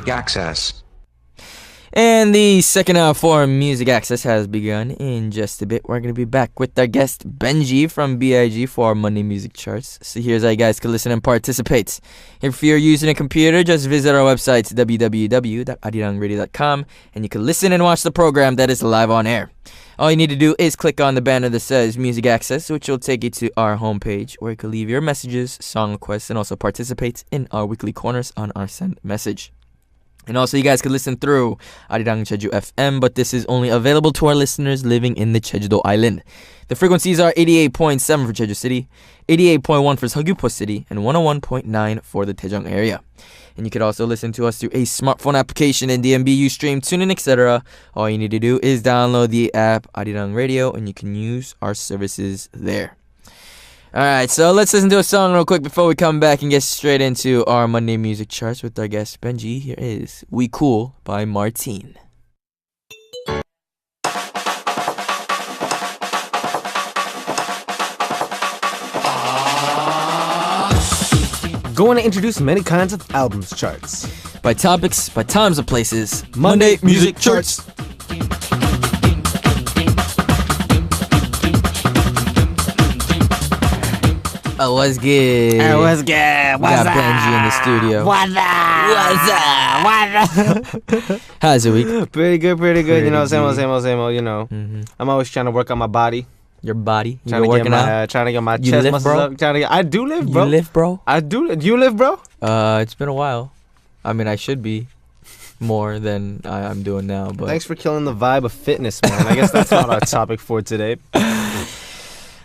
Music Access. And the second hour for Music Access has begun. In just a bit, we're going to be back with our guest Benji from B.I.G for our Monday Music Charts. So here's how you guys can listen and participate. If you're using a computer, just visit our website www.arirangradio.com and you can listen and watch the program that is live on air. All you need to do is click on the banner that says Music Access, which will take you to our homepage where you can leave your messages, song requests, and also participate in our weekly corners on our send message. And also, you gues can listen through Arirang Jeju FM, but this is only available to our listeners living in the Jeju-do Island. The frequencies are 88.7 for Jeju City, 88.1 for Seogwipo City, and 101.9 for the Daejeong area. And you can also listen to us through a smartphone application in DMB, Ustream, TuneIn, etc. All you need to do is download the app Arirang Radio, and you can use our services there. Alright, so let's listen to a song real quick before we come back and get straight into our Monday Music Charts with our guest Benji. Here is We Cool by Martine. Going to introduce many kinds of albums charts. By topics, by times of places, Monday Music Charts. Oh, what's good? What's good? What's got Benji in the studio. What's up? How's your week? Pretty good. You know, same old, you know. Mm-hmm. I'm always trying to work on my body. Your body? Trying to working out? Trying to get my You chest lift, muscles bro? up. I do live, bro. You lift, bro? I do. Do you live, bro? It's been a while. I mean, I should be more than I'm doing now, but... Thanks for killing the vibe of fitness, man. I guess that's not our topic for today.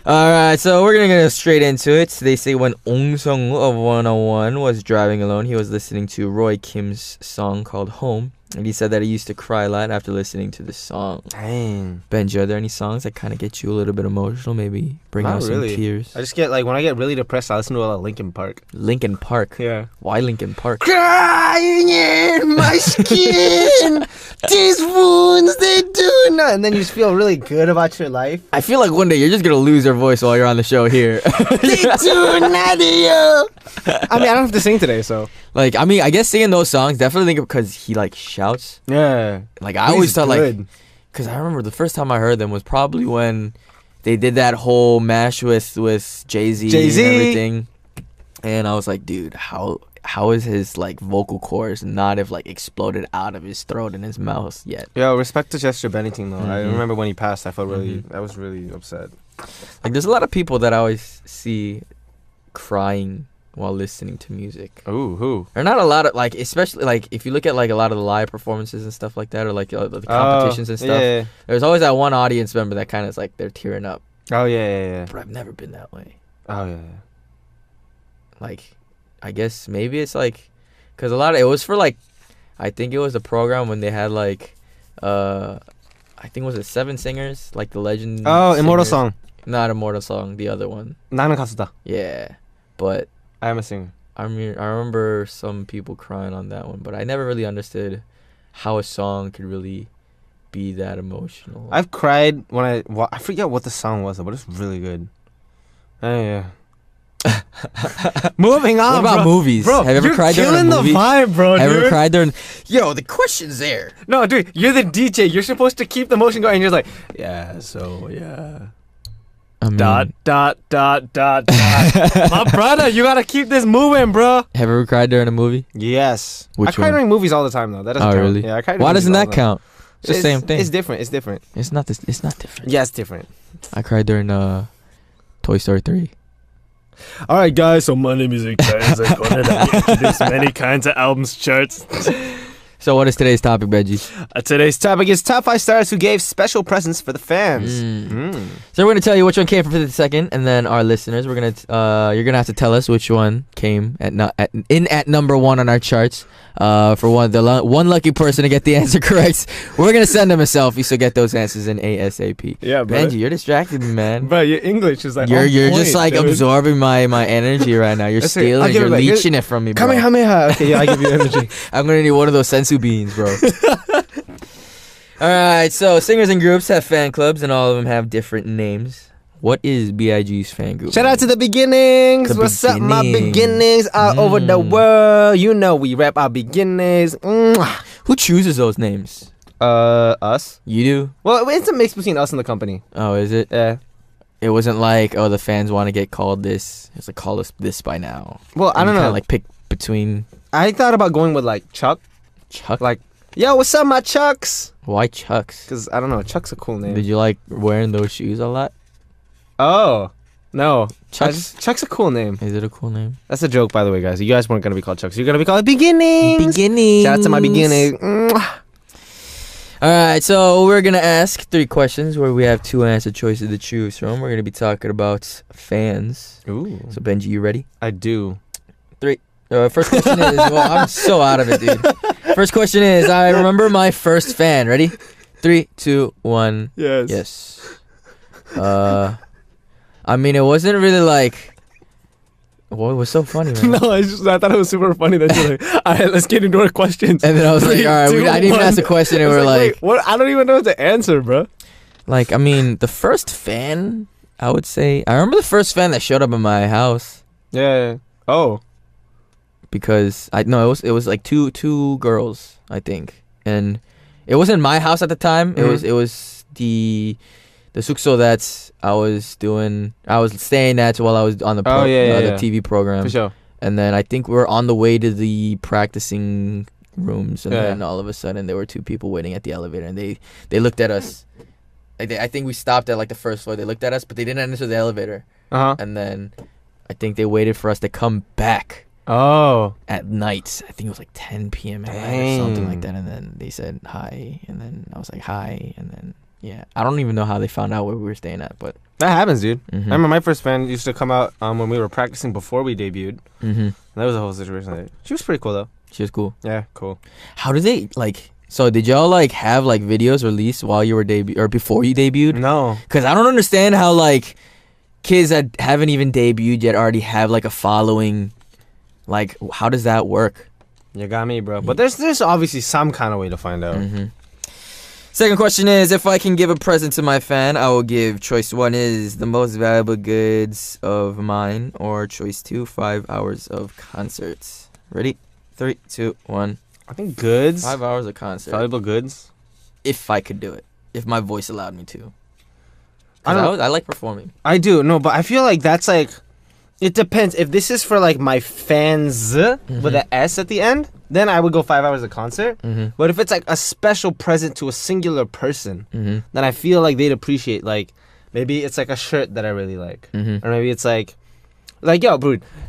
Alright, so we're gonna get straight into it. They say when Ong Sung-woo of 101 was driving alone, he was listening to Roy Kim's song called Home. And he said that he used to cry a lot after listening to this song. Dang. Benji, are there any songs that kind of get you a little bit emotional? Maybe bring Not out really. some tears? I just get, like, when I get really depressed, I listen to a lot of Linkin Park. Linkin Park? Yeah. Why Linkin Park? Crying in my skin. These wounds, they do not. And then you just feel really good about your life. I feel like one day you're just gonna lose your voice while you're on the show here. They do not, yo. I mean, I don't have to sing today, so. Like, I mean, I guess singing those songs, definitely think because he, like, shouts. Yeah. Like, I always thought, good. like, because I remember the first time I heard them was probably when they did that whole mash with Jay-Z and everything. And I was like, dude, how is his, like, vocal cords not have, like, exploded out of his throat and his mouth yet? Yo, respect to Chester Bennington, though. I Mhm. remember when he passed, I felt really, I was really upset. Like, there's a lot of people that I always see crying while listening to music. Ooh, who? Or not a lot of, like, especially, like, if you look at, like, a lot of the live performances and stuff like that, or, like, the competitions and stuff, Yeah. there's always that one audience member that kind of is, like, they're tearing up. Oh, yeah. But I've never been that way. Oh, yeah. Like, I guess maybe it's, like, because a lot of, it was for, like, I think it was a program when they had, like, I think, was it 7 singers? Like, the legend Oh, Immortal singers. Song. Not Immortal Song, the other one. 나는 가수다. Yeah. But I am a singer. I mean, I remember some people crying on that one, but I never really understood how a song could really be that emotional. I've cried when I forget what the song was, but it's really good. Yeah. Moving on. What about bro. movies? Bro, Have you ever you're cried during a killing movie? the vibe, bro. Have you ever dude. cried during? Yo, the question's there. No, dude, you're the DJ. You're supposed to keep the motion going. And you're just like, yeah, so yeah. I mean, Dot. My brother, you gotta keep this moving, bro. Have you ever cried during a movie? Yes. Which I cry one? during movies all the time, though. That doesn't Oh, count. really? Yeah, I cry. Why doesn't that count? It's the same thing. It's different. It's different. It's not this. It's not different. Yeah, it's different. I cried during Toy Story 3. All right, guys. So Monday Music Charts are going to introduce many kinds of albums charts. So what is today's topic, Benji? Today's topic is top 5 stars who gave special presents for the fans. So we're gonna tell you which one came from 52nd, and then our listeners, you're gonna have to tell us which one came at number 1 on our charts. For one lucky person to get the answer correct, we're gonna send them a selfie. So get those answers in ASAP. Yeah, bro. Benji, you're distracting me, man. But your English is like You're on point, just like dude. absorbing my energy right now. You're That's it. stealing, I'll give you're it back. leeching it from me, bro. Kamehameha. Okay, yeah, I give you energy. I'm gonna need one of those sensu beans, bro. Alright, so singers and groups have fan clubs and all of them have different names. What is B.I.G's fan group? Shout out to the beginnings. The What's up, my beginnings. beginnings all over the world? You know we rap our beginnings. Mwah. Who chooses those names? Us. You do? Well, it's a mix between us and the company. Oh, is it? Yeah. It wasn't like, oh, the fans want to get called this. It's like, call us this by now. Well, I don't know. Like pick between I thought about going with like Chuck. Chuck. Like, yo, what's up, my Chucks? Why Chucks? Because I don't know, Chuck's a cool name. Did you like wearing those shoes a lot? Oh, no. Chucks. Chuck's a cool name. Is it a cool name? That's a joke, by the way, guys. You guys weren't gonna be called Chucks. You're gonna be called Beginnings. Beginnings. Shout out to my beginnings. Mwah. All right, so we're gonna ask 3 questions where we have 2 answer choices to choose from. We're gonna be talking about fans. Ooh, So Benji, you ready? I do. 3. First question is, well, I'm so out of it, dude. First question is, I remember my first fan. Ready? 3, 2, 1. Yes. Yes. I mean, it wasn't really like. What was so funny, man? No, I thought it was super funny that you're like, all right, let's get into our questions. And then I was like, all right, I didn't even ask a question, and I was we're like, wait, what? I don't even know what to answer, bro. like, I mean, the first fan, I would say, I remember the first fan that showed up in my house Yeah. Oh. because it was like two girls, I think, and it wasn't my house at the time. Mhm. It was the sukso that I was staying at while I was on the the TV program. For sure. And then I think we were on the way to the practicing rooms, and Yeah. then all of a sudden there were 2 people waiting at the elevator, and they looked at us. Like I think we stopped at like the first floor. They looked at us, but they didn't enter the elevator. Uh huh. And then I think they waited for us to come back Oh. at night. I think it was like 10 p.m. at night or something like Dang. that. And then they said hi, and then I was like hi, and then yeah, I don't even know how they found out where we were staying at, but That happens, dude. mhm. I remember my first fan used to come out when we were practicing before we debuted. Mhm. That was a whole situation. She was pretty cool though. She was cool. Yeah, cool. How did they like? So did y'all like have like videos released while you were or before you debuted? No. Because I don't understand how like kids that haven't even debuted yet already have like a following. Like, how does that work? You got me, bro. But there's obviously some kind of way to find out. Mm-hmm. Second question is, if I can give a present to my fan, I will give choice 1 is the most valuable goods of mine, or choice 2, 5 hours of concerts. Ready? 3, 2, 1. I think goods. 5 hours of concert. Valuable goods. If I could do it. If my voice allowed me to. I don't- I like performing. I do. No, but I feel like that's like, it depends. If this is for like my fans with an S at the end, then I would go 5 hours of concert. Mm-hmm. But if it's like a special present to a singular person, Mm-hmm. then I feel like they'd appreciate, like, maybe it's like a shirt that I really like. Mm-hmm. Or maybe it's like, yo,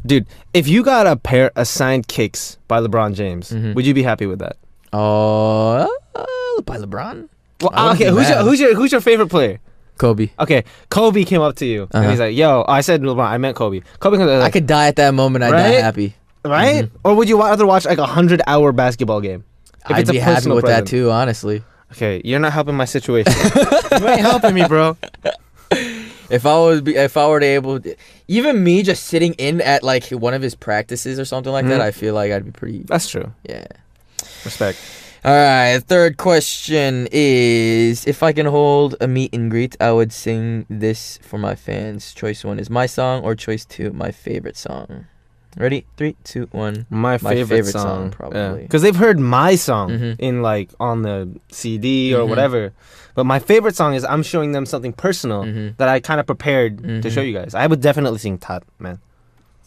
dude, if you got a pair of signed kicks by LeBron James, Mhm. would you be happy with that? By LeBron? Well, I wouldn't okay, be mad. who's your favorite player? Kobe. Okay, Kobe came up to you and Uh-huh. he's like, "Yo," I said LeBron, I meant Kobe. Kobe comes up, I like, could die at that moment. I'd die Right? happy. right? Mhm. Or would you rather watch like 100-hour basketball game? If I'd it's a be happy personal with that present. too, honestly. Okay, you're not helping my situation. You ain't helping me, bro. If I were to able to, even me just sitting in at like one of his practices or something like that, Mhm. I feel like I'd be pretty. That's true. Yeah. Respect. All right. Third question is, if I can hold a meet and greet, I would sing this for my fans. Choice 1 is my song, or choice 2, my favorite song. Ready? 3, 2, 1. My favorite song, song, probably. because they've heard my song Mhm. in like on the CD or Mhm. whatever. But my favorite song is I'm showing them something personal Mhm. that I kind of prepared to Mhm. show you guys. I would definitely sing Tat, man.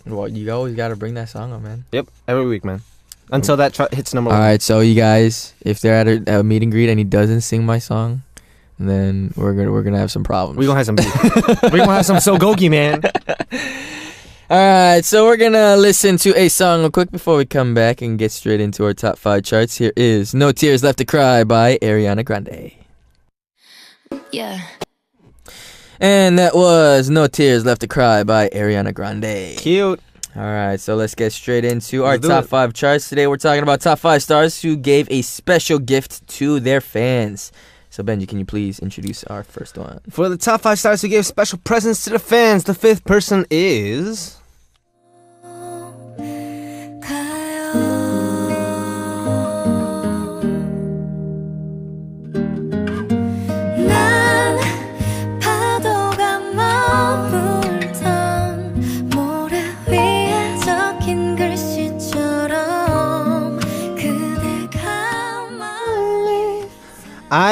Well, you always got to bring that song up, man. Yep, every week, man. Until that hits number All 1. right, so you guys, if they're at a meet and greet and he doesn't sing my song, then we're gonna have some problems. We gonna have some beef. We gonna have some Sogogi, man. All right, so we're gonna listen to a song real quick before we come back and get straight into our top 5 charts. Here is "No Tears Left to Cry" by Ariana Grande. Yeah. And that was "No Tears Left to Cry" by Ariana Grande. Cute. All right, so let's get straight into our Let's do top it. 5 charts. Today we're talking about top 5 stars who gave a special gift to their fans. So Benji, can you please introduce our first one? For the top 5 stars who gave special presents to the fans, the 5th person is 난 파도가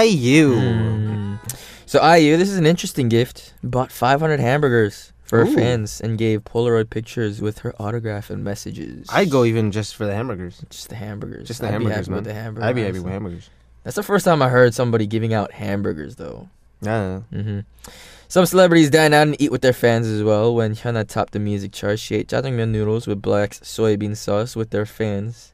IU. So IU, this is an interesting gift. Bought 500 hamburgers for her Ooh. fans and gave Polaroid pictures with her autograph and messages. I'd go even just for the hamburgers. Just the hamburgers. Just the I'd hamburgers, be happy man. with the hamburgers. I'd be happy with hamburgers. That's the first time I heard somebody giving out hamburgers, though. Yeah. Some celebrities dine out and eat with their fans as well. When Hyuna topped the music chart, she ate jjajangmyeon noodles with black soybean sauce with their fans.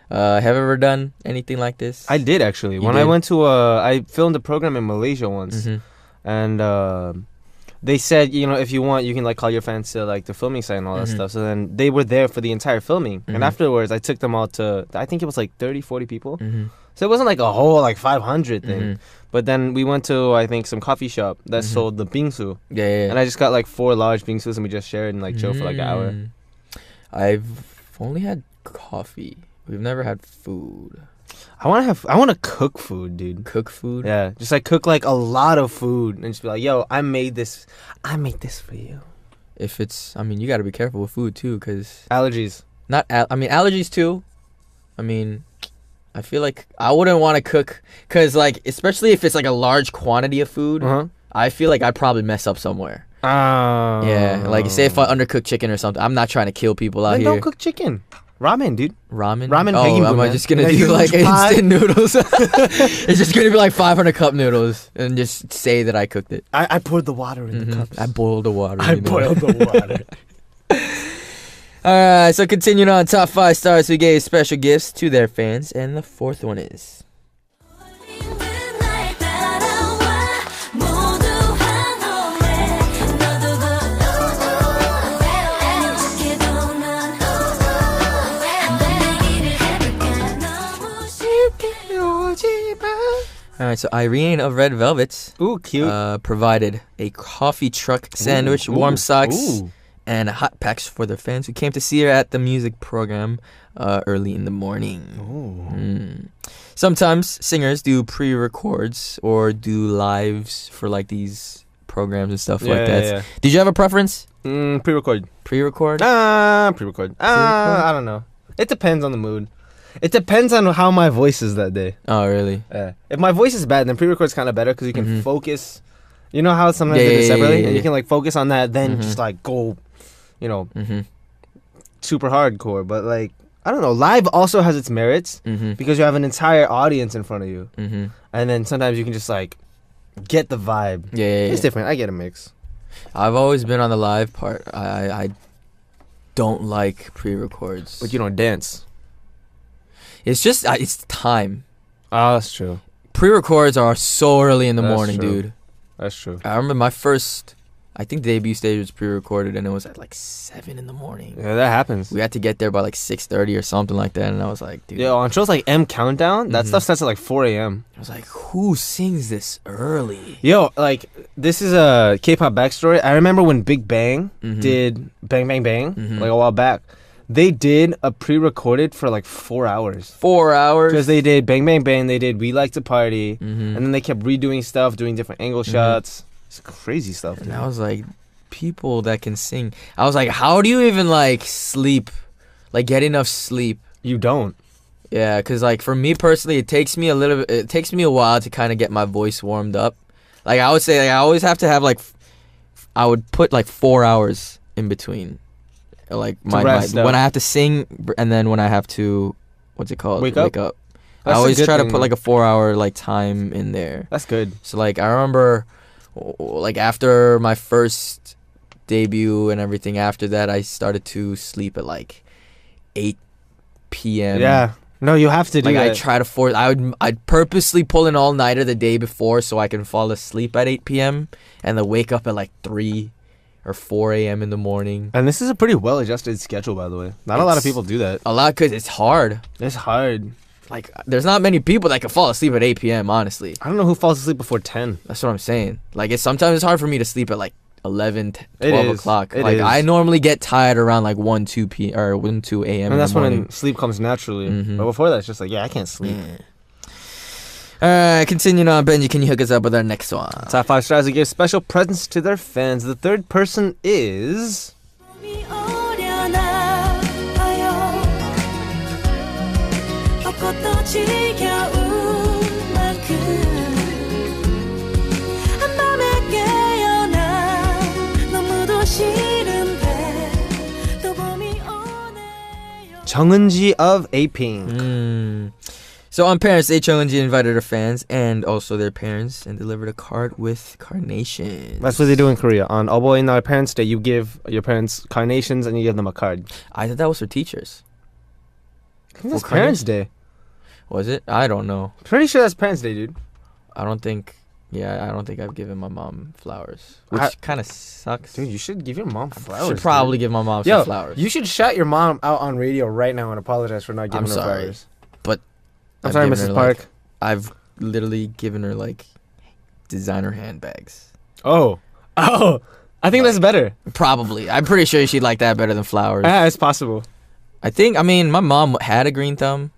Have you ever done anything like this? I did actually. You When did? I went to I filmed a program in Malaysia once, and they said, you know, if you want, you can like call your fans to like the filming site and all that stuff. So then they were there for the entire filming, and afterwards I took them all to, I think it was like 30, 40 people. So it wasn't like a whole like 500 thing. But then we went to, I think, some coffee shop that sold the bingsu. Yeah. And I just got like 4 large bingsus and we just shared and like chilled for like an hour. I've only had coffee. We've never had food. I want to cook food, dude. Cook food? Yeah, just like cook like a lot of food and just be like, yo, I made this for you. If it's, I mean, you got to be careful with food too, because Allergies. allergies too. I mean, I feel like I wouldn't want to cook, because like, especially if it's like a large quantity of food, I feel like I'd probably mess up somewhere. Yeah, like say if I undercook chicken or something, I'm not trying to kill people out then here. don't cook chicken. Ramen, dude. Ramen? Ramen, Oh, Peggy am Boo, I man. just gonna In a do like huge pot. instant noodles? It's just gonna be like 500 cup noodles and just say that I cooked it. I poured the water in the cups. I boiled the water. I you know. boiled the water. Alright, so continuing on, top 5 stars who gave special gifts to their fans, and the fourth one is Alright, so Irene of Red Velvets Ooh, cute. provided a coffee truck sandwich, warm socks, Ooh. and hot packs for their fans who came to see her at the music program early in the morning. Sometimes singers do pre-records or do lives for like these programs and stuff like that. Yeah. Did you have a preference? Pre-record. Pre-record? Pre-record. I don't know. It depends on the mood. It depends on how my voice is that day. Oh, really? If my voice is bad, then pre-record's kind of better because you can focus. You know how sometimes they do Yeah, separately, yeah. and you can like focus on that, then just like go, you know, super hardcore. But like, I don't know. Live also has its merits because you have an entire audience in front of you, and then sometimes you can just like get the vibe. Yeah. It's different. I get a mix. I've always been on the live part. I don't like pre-records. But you don't dance. It's just it's time. Oh, that's true. Pre-records are so early in the That's morning, true. dude. That's true. I remember my first, I think debut stage was pre-recorded, and it was at like 7 in the morning. Yeah, that happens. We had to get there by like 6:30 or something like that, and I was like, dude. Yeah, on shows like M Countdown, that stuff starts at like 4 a.m. I was like, who sings this early? Yo, like, this is a K-pop backstory. I remember when Big Bang did Bang Bang Bang, like a while back. They did a pre-recorded for like 4 hours. 4 hours? Because they did Bang Bang Bang, they did We Like to Party, and then they kept redoing stuff, doing different angle shots. It's crazy stuff. And I was like, people that can sing. I was like, how do you even like sleep? Like get enough sleep? You don't. Yeah, because like for me personally, it takes me a while to kind of get my voice warmed up. Like I would say, like I always have to have like, I would put like 4 hours in between. Like my when I have to sing and then when I have to, what's it called? Wake up. I That's a always good try to thing, put though. like a 4 hour like time in there. That's good. So like I remember, like after my first debut and everything, after that I started to sleep at like 8 p.m. Yeah. No, you have to do Like that. I try to force. I'd purposely pull an all nighter the day before so I can fall asleep at 8 p.m. and then wake up at like 3 or 4 a.m. in the morning. And this is a pretty well-adjusted schedule, by the way. Not a lot of It's people do that. A lot, because it's hard. It's hard. Like there's not many people that can fall asleep at 8 p.m. honestly. I don't know who falls asleep before 10. That's what I'm saying. Like sometimes it's hard for me to sleep at like 11, 12 It is. o'clock. It Like is. I normally get tired around like 1, 2 p or 1, 2 a.m. And that's in the morning. when sleep comes naturally. But before that, it's just like, yeah, I can't sleep. Alright, continuing on, Benji, can you hook us up with our next one? Top 5 stars who give special presents to their fans. The third person is... 정은지 of A-Pink. So on Parents Day, Chung-eun-ji invited her fans and also their parents and delivered a card with carnations. That's what they do in Korea. On Oboe Nar Parents Day, you give your parents carnations and you give them a card. I thought that was for teachers. I think that's Parents Day. Was it? I don't know. Pretty sure that's Parents Day, dude. I don't think I've given my mom flowers, which kind of sucks. Dude, you should give your mom flowers. Should probably give my mom some flowers. You should shout your mom out on radio right now and apologize for not giving her sorry, flowers. but I'm sorry, Mrs. Park. I've literally given her like designer handbags. Oh, I think that's better. Probably. I'm pretty sure she'd like that better than flowers. Yeah, it's possible. I mean, my mom had a green thumb.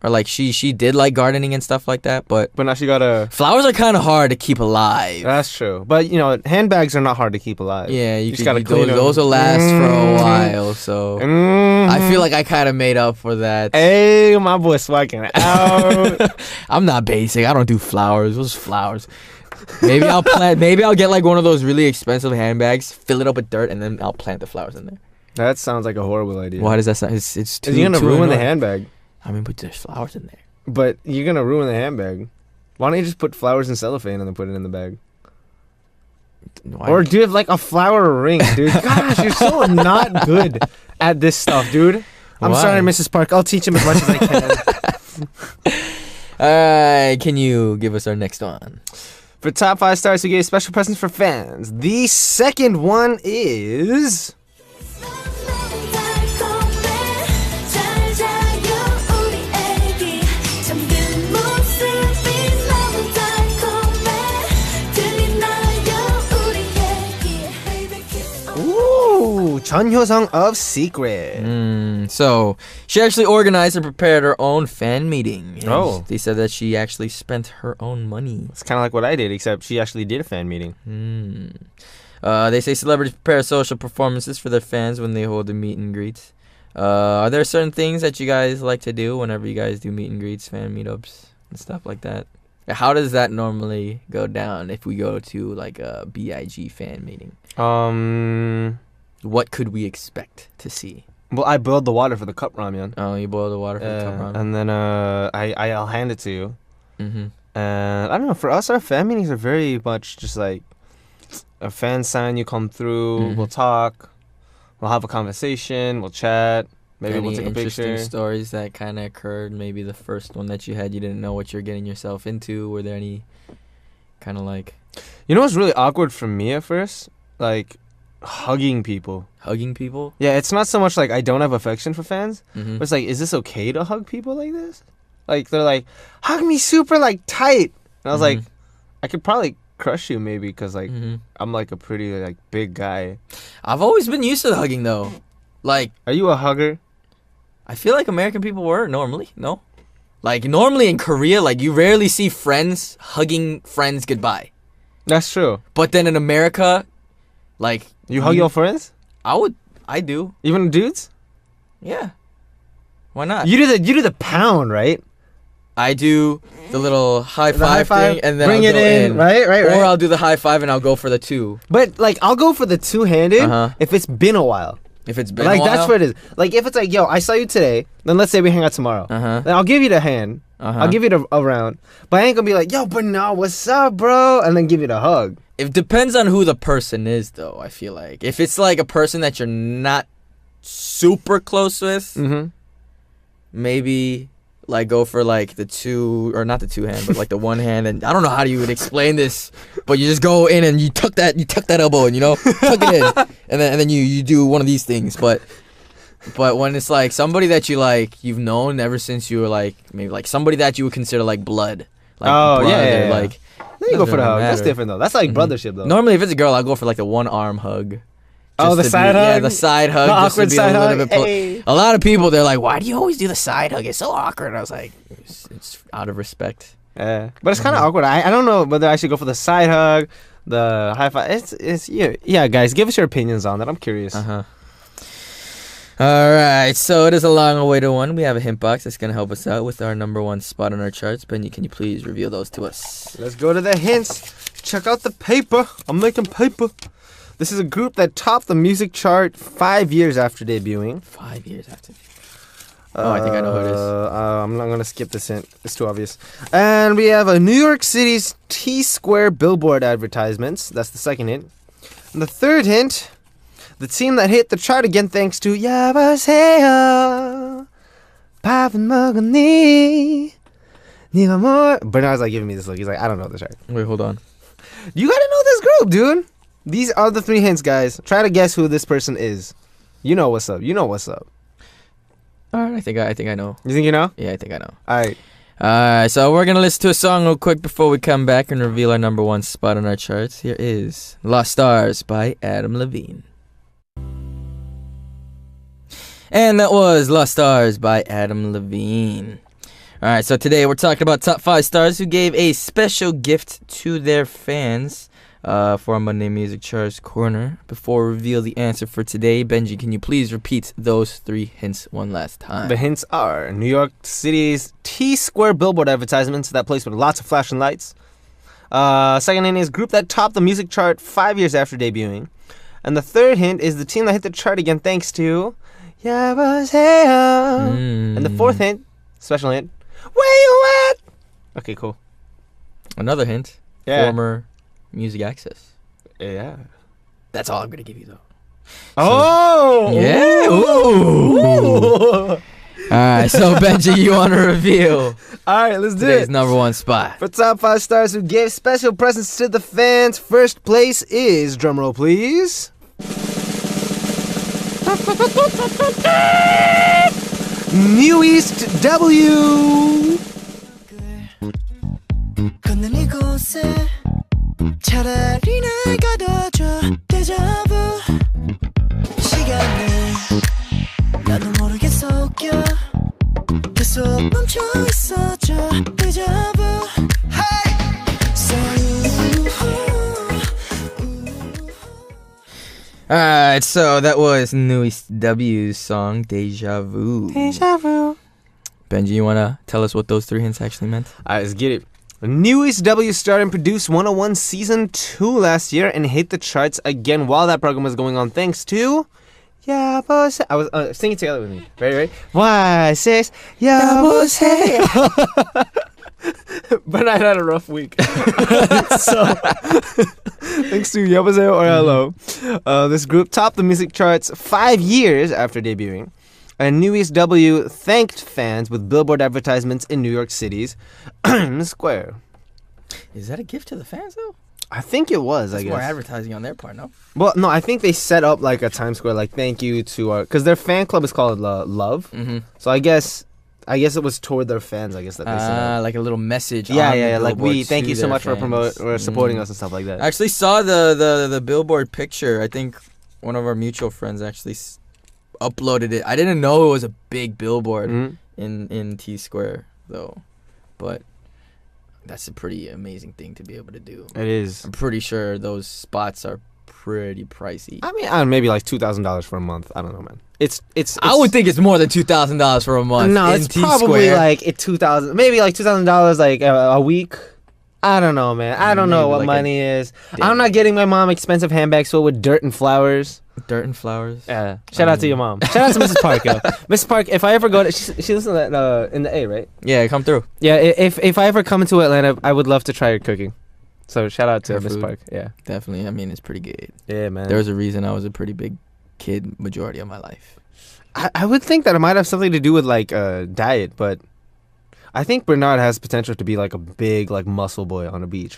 Or like she did like gardening and stuff like that, but now she got a... Flowers are kind of hard to keep alive. That's true. But, you know, handbags are not hard to keep alive. Yeah, you just got to clean them. Those will last for a while, so... I feel like I kind of made up for that. Hey, my boy swagging out. I'm not basic. I don't do flowers. Those flowers. Maybe I'll get like one of those really expensive handbags, fill it up with dirt, and then I'll plant the flowers in there. That sounds like a horrible idea. Why does that sound? It's too... You're going to ruin the handbag. I mean, but there's flowers in there. But you're going to ruin the handbag. Why don't you just put flowers in cellophane and then put it in the bag? Why? Or do it like a flower ring, dude. Gosh, you're so not good at this stuff, dude. I'm sorry, Mrs. Park. I'll teach him as much as I can. Alright, can you give us our next one? For top 5 stars who gave special presents for fans, the second one is... Chun Hyo-sung of Secret. So she actually organized and prepared her own fan meeting. Oh. They said that she actually spent her own money. It's kind of like what I did, except she actually did a fan meeting. They say celebrities prepare social performances for their fans when they hold a meet and greets. Are there certain things that you guys like to do whenever you guys do meet and greets, fan meetups, and stuff like that? How does that normally go down if we go to like a B.I.G fan meeting? What could we expect to see? Well, I boiled the water for the cup ramen. Oh, you boil the water for the cup ramen. And then I'll hand it to you. Mm-hmm. And I don't know, for us, our fan meetings are very much just like a fan sign, you come through, we'll talk, we'll have a conversation, we'll chat, maybe we'll take a interesting picture. Stories that kind of occurred? Maybe the first one that you had, you didn't know what you're getting yourself into. Were there any kind of like... You know what's really awkward for me at first? Like... hugging people. Hugging people? Yeah, it's not so much like I don't have affection for fans, Mm-hmm. but it's like, is this okay to hug people like this? Like, they're like, hug me super, like, tight. And I was like, I could probably crush you maybe because, like, I'm, like, a pretty, like, big guy. I've always been used to hugging, though. Like... Are you a hugger? I feel like American people were, normally. No? Like, normally in Korea, like, you rarely see friends hugging friends goodbye. That's true. But then in America... Like you hug your friends? I do. Even dudes? Yeah. Why not? You do the pound, right? I do the little high five thing and then bring I'll it go in. Right. Or I'll do the high five and I'll go for the 2. But like I'll go for the 2-handed if it's been a while. If it's been like a while? that's what it is. Like if it's like, yo, I saw you today, then let's say we hang out tomorrow. Then I'll give you the hand. I'll give you a round. But I ain't gonna be like, yo, but no, what's up, bro? And then give you the hug. It depends on who the person is, though, I feel like. If it's, like, a person that you're not super close with, maybe, like, go for, like, the 2... Or not the 2-hand, but, like, the 1 hand. And I don't know how you would explain this, but you just go in and you tuck that elbow and, you know, tuck it in. And then you do one of these things. But when it's, like, somebody that you, like, you've known ever since you were, like, maybe, like, somebody that you would consider, like, blood. Like, brother, yeah. Like... Then you go for the hug. That's different though. That's like brothership though. Normally, if it's a girl, I'll go for like the 1-arm hug. Oh, the side hug? Yeah, the side hug. The just awkward to be side a little hug? bit Hey. A lot of people, they're like, why do you always do the side hug? It's so awkward. And I was like, it's out of respect. Yeah. But it's kind of awkward. I don't know whether I should go for the side hug, the high five. It's yeah, guys, give us your opinions on that. I'm curious. Alright, so it is a long awaited one. We have a hint box that's going to help us out with our number 1 spot on our charts. Benji, can you please reveal those to us? Let's go to the hints. Check out the paper. I'm making paper. This is a group that topped the music chart 5 years after debuting. 5 years after. I think I know who it is. I'm not gonna skip this hint. It's too obvious. And we have a New York City's T-Square billboard advertisements. That's the second hint. And the third hint, the team that hit the chart again thanks to 여보세요 밥은 먹었니 네가 뭘 Bernard's like giving me this look. He's like, I don't know this chart. Wait, hold on. You gotta know this group, dude. These are the 3 hints, guys. Try to guess who this person is. You know what's up. You know what's up. All right, I think I know. You think you know? Yeah, I think I know. All Alright, so we're gonna listen to a song real quick before we come back and reveal our number 1 spot on our charts. Here is Lost Stars by Adam Levine. And that was Lost Stars by Adam Levine. Alright, so today we're talking about top 5 stars who gave a special gift to their fans for our Monday Music Charts Corner. Before we reveal the answer for today, Benji, can you please repeat those 3 hints one last time? The hints are New York City's T-Square billboard advertisements that place with lots of flashing lights. Second hint is group that topped the music chart 5 years after debuting. And the third hint is the team that hit the chart again thanks to 여보세요. And the fourth hint, special hint, where you at? Okay, cool. Another hint. Yeah. Former Music Access. Yeah. That's all I'm gonna give you though. Oh! Yeah. Ooh. Alright, so Benji, you wanna reveal Alright, let's do today's it. number 1 spot? For top 5 stars who gave special presents to the fans, first place is, drumroll please, New East W. 걷는 이곳에 차라리 날 가둬줘 데자부 시간을 나도 모르게 속여 계속 멈춰 있어줘 데자부 Hey Alright, so that was New East W's song Deja Vu. Deja vu. Benji, you wanna tell us what those 3 hints actually meant? Alright, let's get it. New East W starred and produced 101 Season 2 last year and hit the charts again while that program was going on thanks to 여보세요. I was singing together with me. Ready? Why, sis? 여보세요. But I had a rough week. So, thanks to 여보세요 or hello, this group topped the music charts 5 years after debuting. And New East W thanked fans with billboard advertisements in New York City's Square. Is that a gift to the fans though? I think it was, That's I guess. more advertising on their part, no? Well, no, I think they set up like a Times Square, like thank you to our, because their fan club is called Love. Mm-hmm. So I guess it was toward their fans. I guess that they set up. Like a little message. Yeah, on yeah, the like billboard we thank to you so their much for fans. supporting us and stuff like that. I actually saw the billboard picture. I think one of our mutual friends actually uploaded it. I didn't know it was a big billboard in T Square though, but that's a pretty amazing thing to be able to do. It is. I'm pretty sure those spots are pretty pricey. I mean, maybe like $2,000 for a month. I don't know, man. It's I would think it's more than $2,000 for a month. No, in it's T probably Square. like $2,000, maybe like $2,000 like a week. I don't know, man. I don't know Maybe what like money is. Damn. I'm not getting my mom expensive handbags filled with dirt and flowers. Dirt and flowers. Yeah. Shout out to your mom. Shout out to Mrs. Park, yo. Mrs. Park, if I ever go to, she listens to that in the A, right? Yeah, come through. Yeah. If I ever come into Atlanta, I would love to try your cooking. So shout out to Her Miss food. Park. Yeah. Definitely. I mean, it's pretty good. Yeah, man. There was a reason I was a pretty big kid majority of my life. I would think that it might have something to do with like diet, but I think Bernard has potential to be like a big like muscle boy on the beach.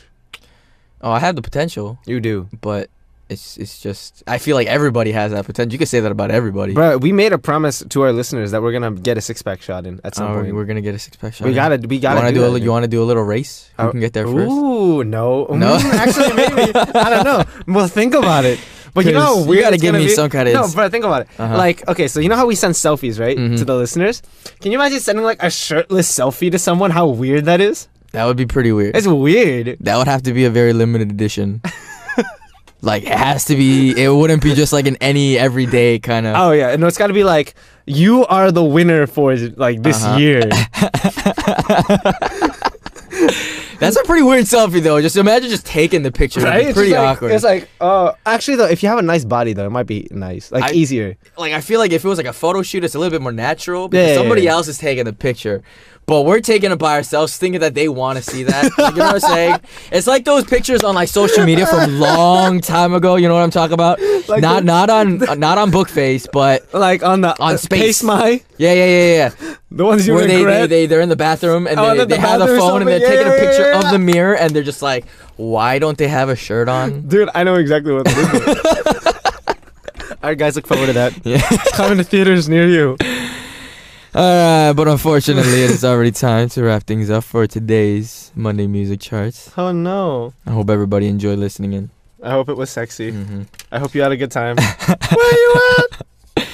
Oh, I have the potential, You do. but it's just I feel like everybody has that potential. You could say that about everybody. Bro, we made a promise to our listeners that we're gonna get a 6-pack shot in at some point. We're gonna get a 6-pack shot. We gotta You do wanna do that. you want to do a little race? Who can get there first? Ooh, no. No? Actually, maybe. I don't know. Well, think about it. But you know how 'Cause you weird gotta it's give gonna me be? some kind of No, bro, think about it. Uh-huh. Like, okay, so you know how we send selfies, right, Mhm. to the listeners? Can you imagine sending like a shirtless selfie to someone? How weird that is? That would be pretty weird. It's weird. That would have to be a very limited edition. Like it has to be. It wouldn't be just like an any everyday kind of. Oh yeah, no, it's got to be like you are the winner for like this Uh-huh. year. That's a pretty weird selfie though. Just imagine just taking the picture. Right? It's pretty just like, awkward. It's like, actually though, if you have a nice body though, it might be nice, like easier. Like I feel like if it was like a photo shoot, it's a little bit more natural because Yeah, somebody yeah. else is taking the picture. But we're taking it by ourselves, thinking that they want to see that. Like, you know what I'm saying? It's like those pictures on like social media from long time ago. You know what I'm talking about? Like not on Bookface, but Like on Space. Space My, yeah. the ones you Where regret. they're in the bathroom and Oh, they in the have the bathroom or phone and they're something? taking Yeah, a picture yeah, of the mirror and they're just like, why don't they have a shirt on? Dude, I know exactly what it is. All right, guys, look forward to that. Yeah. Coming to theaters near you. But unfortunately, it is already time to wrap things up for today's Monday Music Charts. Oh no! I hope everybody enjoyed listening in. I hope it was sexy. Mm-hmm. I hope you had a good time. Where you at?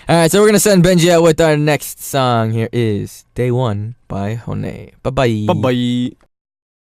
All right, so we're gonna send Benji out with our next song. Here is "Day One" by Hone. Bye bye. Bye bye.